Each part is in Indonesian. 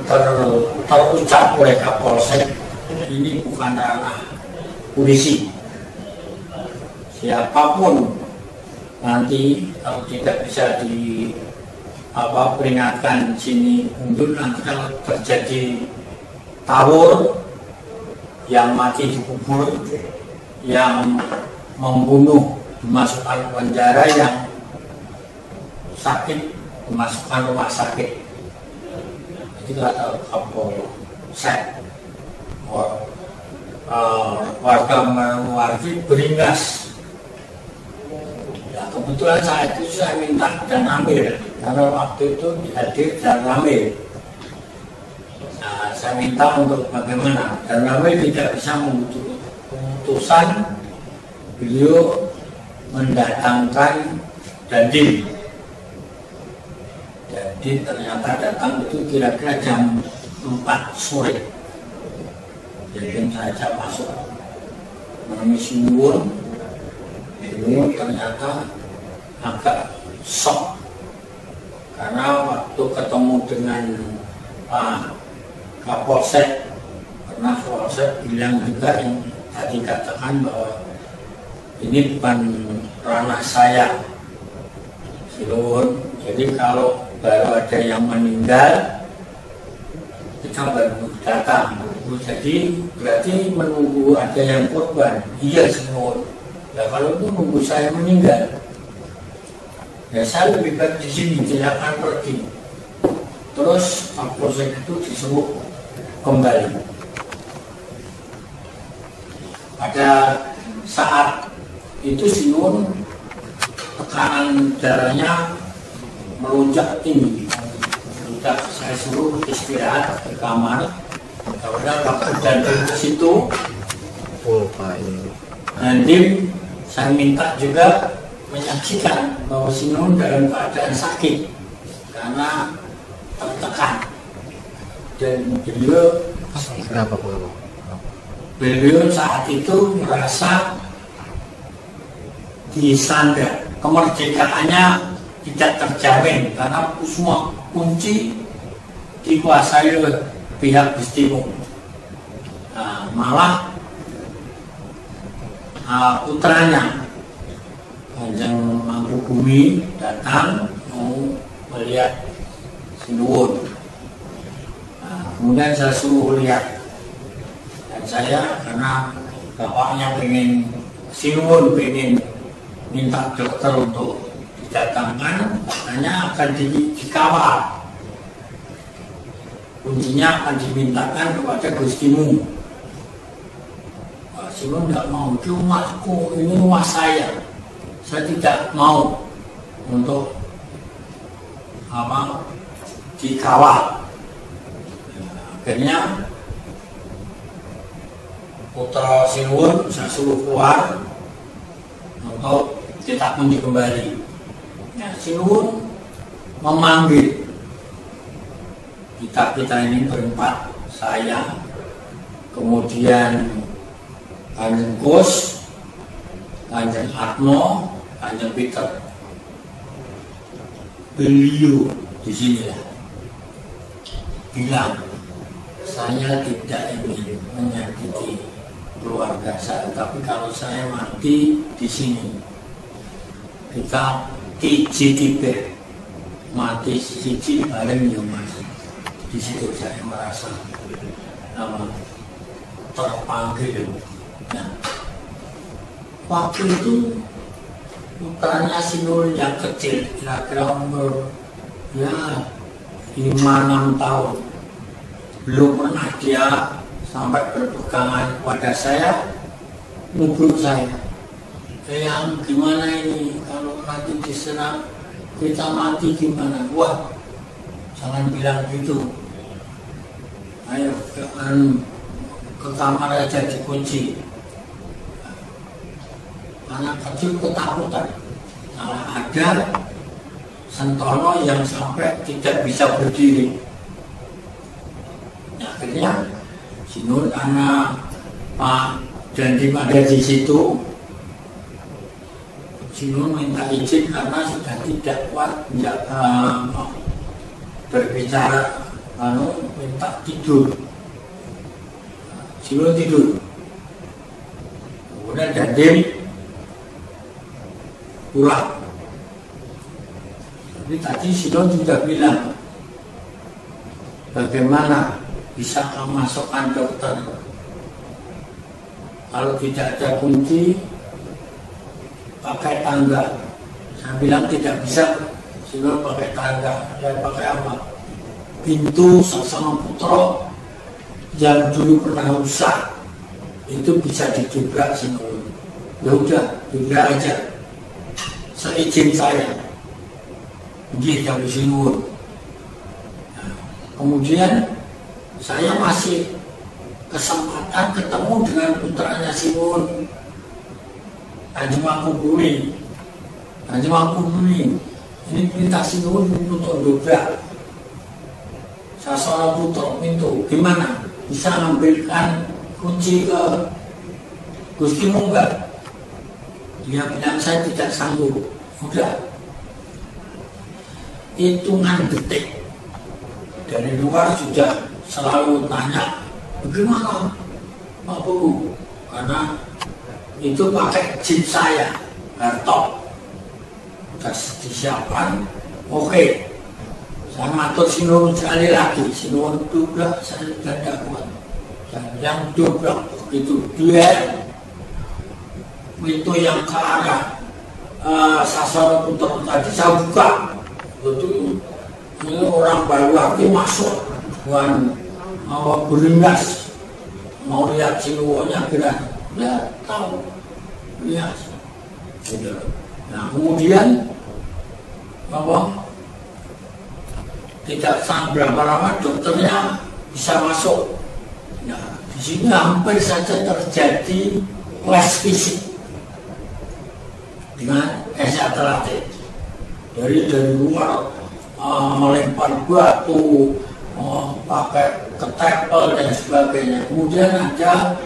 terucap oleh Kapolsek, ini bukan ranah polisi. Siapapun nanti kalau tidak bisa peringatkan sini mundur, nanti kalau terjadi tawur, yang mati dikubur, yang membunuh dimasukkan penjara, yang sakit dimasukkan rumah sakit. Itu kata Kapolsek. Warga mewargi beringas. Ya, kebetulan saat itu saya minta dan ambil, karena waktu itu hadir dan ambil. Nah, saya minta untuk bagaimana, dan ambil tidak bisa membutuhkan keputusan, beliau mendatangkan dandim. Jadi ternyata datang itu kira-kira jam 4 sore. Jadi saya masuk menemui Sinur, ini ternyata agak shock karena waktu ketemu dengan Pak Kapolsek, karena Kapolsek bilang juga yang tadi katakan bahwa ini bukan ranah saya, Sinur. Jadi kalau baru ada yang meninggal, kita baru datang. Jadi berarti menunggu ada yang korban. Iya semua. Ya kalau itu nunggu saya meninggal, ya saya lebih baik di sini, tidak akan pergi. Terus Kapolsek itu disuruh kembali. Pada saat itu Sinun tekanan darahnya melonjak tinggi. Saya suruh istirahat di kamar. Kemudian waktu jantung ke situ, nanti saya minta juga menyaksikan bahwa Sinun dalam keadaan sakit karena tertekan. Dan beliau saat itu merasa disandra, kemerdekaannya tidak terjamin karena semua kunci dikuasai oleh pihak Gustimu. Nah, malah putranya Kanjeng Mangkubumi datang mau melihat Sinun. Nah, kemudian saya suruh lihat, dan saya karena bapaknya pengen Sinun, pengen minta dokter untuk didatangkan, katanya akan dikawal. Kuncinya akan dimintakan kepada Gustimu. Sinun tidak mau, itu rumahku, ini rumah saya tidak mau untuk dikawal. Akhirnya putra Sinun saya suruh keluar untuk tidak kunci kembali. Sinun memanggil kita ini berempat, saya, kemudian Kanjeng Kus, Kanjeng Atmo, Kanjeng Peter. Beliau di sini bilang, saya tidak ingin menyakiti keluarga saya, tapi kalau saya mati di sini, kita tipe mati siji bareng yang mati. Di situ saya merasa terpanggil. Nah, waktu itu putranya Sinun yang kecil, kira-kira umur 5-6 tahun, belum pernah dia sampai berpegangan pada saya, nubruk saya. Yang gimana ini kalau nanti diserang kita mati gimana? Wah, jangan bilang gitu. Ayo ke kamar aja dikunci. Anak kecil ketakutan. Nah, ada Sentono yang sampai tidak bisa berdiri. Akhirnya Sinun anak Pak Dandim ada di situ. Sinun minta izin karena sudah tidak kuat berbicara minta tidur. Sinuhun tidur. Kemudian Dandim pulang. Tapi tadi Sinuhun sudah bilang, bagaimana bisa memasukkan dokter? Kalau tidak ada kunci, pakai tangga. Saya bilang tidak bisa. Sinuhun pakai tangga. Dan pakai apa? Pintu Sasana Putra yang dulu pernah rusak itu bisa didobrak Sinuhun. Ya udah, dobrak aja. Seizin saya. Nggih dari Sinuhun. Nah, kemudian saya masih kesempatan ketemu dengan putranya Sinuhun, Kanjeng Mangkubumi. Kanjeng Mangkubumi ini perintah Sinuhun untuk dobrak Sasana Putra pintu. Gimana? Bisa ngambilkan kunci ke Gusti Munggah? Dia bilang saya tidak sanggup. Udah, hitungan detik dari luar sudah selalu tanya, bagaimana Pak Bu? Karena itu pakai jeep saya, Harto. Sudah disiapkan, oke. Saya matur Sinuhun sekali lagi. Sinuhun dobrak, saya sudah tidak kuat. Dan yang dobrak itu dia pintu yang ke arah Sasana Putra tadi saya buka. Betul, ini orang baru lagi masuk bukan beringas mau lihat Sinuhunnya kira ya tahu lihat. Nah kemudian apa? Tidak sampai berapa lama dokternya bisa masuk. Nah, di sini hampir saja terjadi les fisik dengan Esa Terate. Dari luar melempar batu, pakai ketepel dan sebagainya. Kemudian ada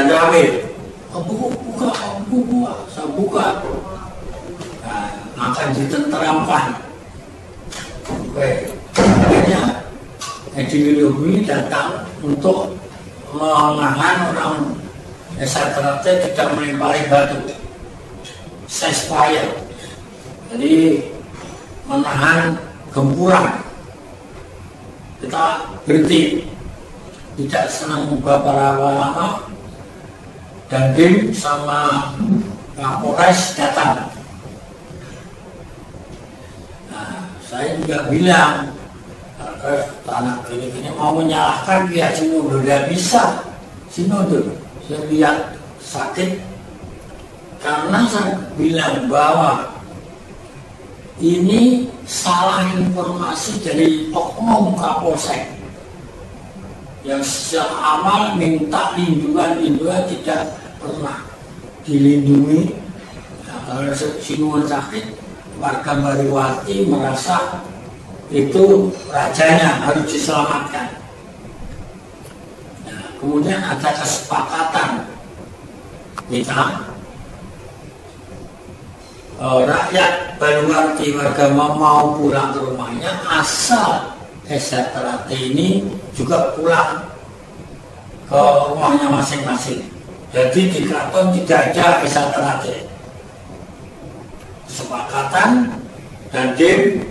Rawit. Buka, saya buka. Nah, akan ditenteramkan. Akhirnya Edi Wiluhuri datang untuk menahan orang Esa Terate tidak melempari batu, ceasefire. Jadi menahan gempuran. Kita berhenti. Tidak senang beberapa lama. Dandim sama Kapolres datang. Saya juga bilang, tanah ini mau menyalahkan dia Sinuhun, tidak bisa. Sinuhun, saya lihat sakit karena saya bilang bahwa ini salah informasi dari oknum Kapolsek yang sejak awal minta lindungan tidak pernah dilindungi. Nah, kalau Sinuhun sakit, warga Mariwati merasa itu rajanya harus diselamatkan. Nah, kemudian ada kesepakatan kita rakyat Mariwati, warga mau pulang ke rumahnya asal Esa Terate ini juga pulang ke rumahnya masing-masing. Jadi di Kraton tidak ada Esa Terate. Kesepakatan Dandim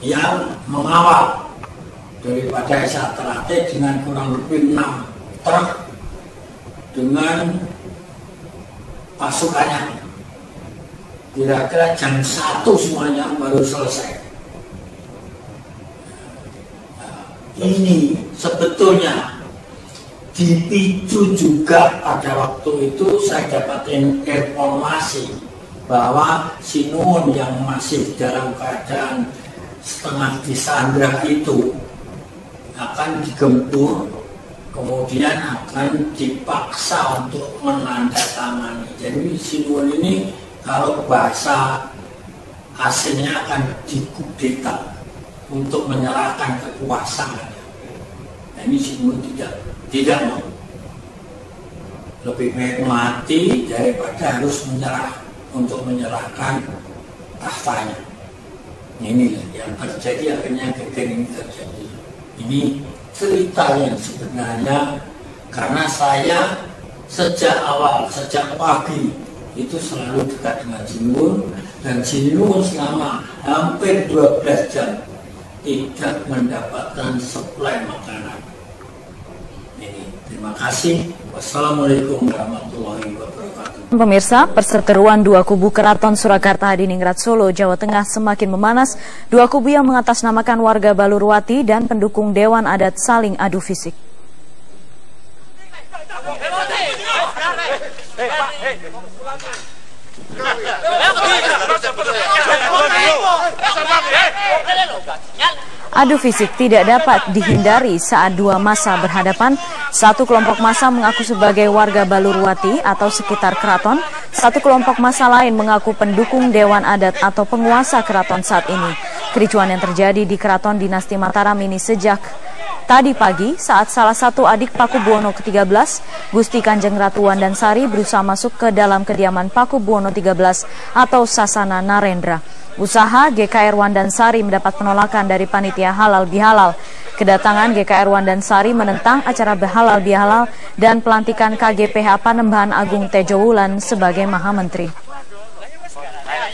yang mengawal daripada Esa Terate dengan kurang lebih 6 truk dengan pasukannya. Kira-kira jam 1 semuanya baru selesai. Ini sebetulnya dipicu juga pada waktu itu saya dapatin informasi bahwa Sinuhun yang masih dalam keadaan setengah disandra itu akan digempur, kemudian akan dipaksa untuk menandatangani. Jadi Sinuhun ini kalau bahasa aslinya akan dikudeta untuk menyerahkan kekuasaan. Nah, ini Sinuhun tidak mau. Lebih baik mati daripada harus menyerah untuk menyerahkan tahtanya. Inilah yang terjadi, akhirnya geger ini terjadi. Ini cerita yang sebenarnya, karena saya sejak awal, sejak pagi itu selalu dekat dengan Jinwoo, dan Jinwoo selama hampir 12 jam tidak mendapatkan suplai makanan. Ini, terima kasih. Wassalamualaikum warahmatullahi wabarakatuh. Pemirsa, perseteruan dua kubu Keraton Surakarta di Ningrat Solo, Jawa Tengah semakin memanas. Dua kubu yang mengatasnamakan warga Balurwati dan pendukung Dewan Adat saling adu fisik. Adu fisik tidak dapat dihindari saat dua massa berhadapan. Satu kelompok massa mengaku sebagai warga Balurwati atau sekitar keraton. Satu kelompok massa lain mengaku pendukung Dewan Adat atau penguasa keraton saat ini. Kericuan yang terjadi di Keraton Dinasti Mataram ini sejak tadi pagi saat salah satu adik Pakubuwono ke-13, Gusti Kanjeng Ratu Wandansari, berusaha masuk ke dalam kediaman Pakubuwono XIII atau Sasana Narendra. Usaha GKR Wandansari mendapat penolakan dari panitia halal bihalal. Kedatangan GKR Wandansari menentang acara halal bihalal dan pelantikan KGPH Panembahan Agung Tejo Wulan sebagai Maha Menteri.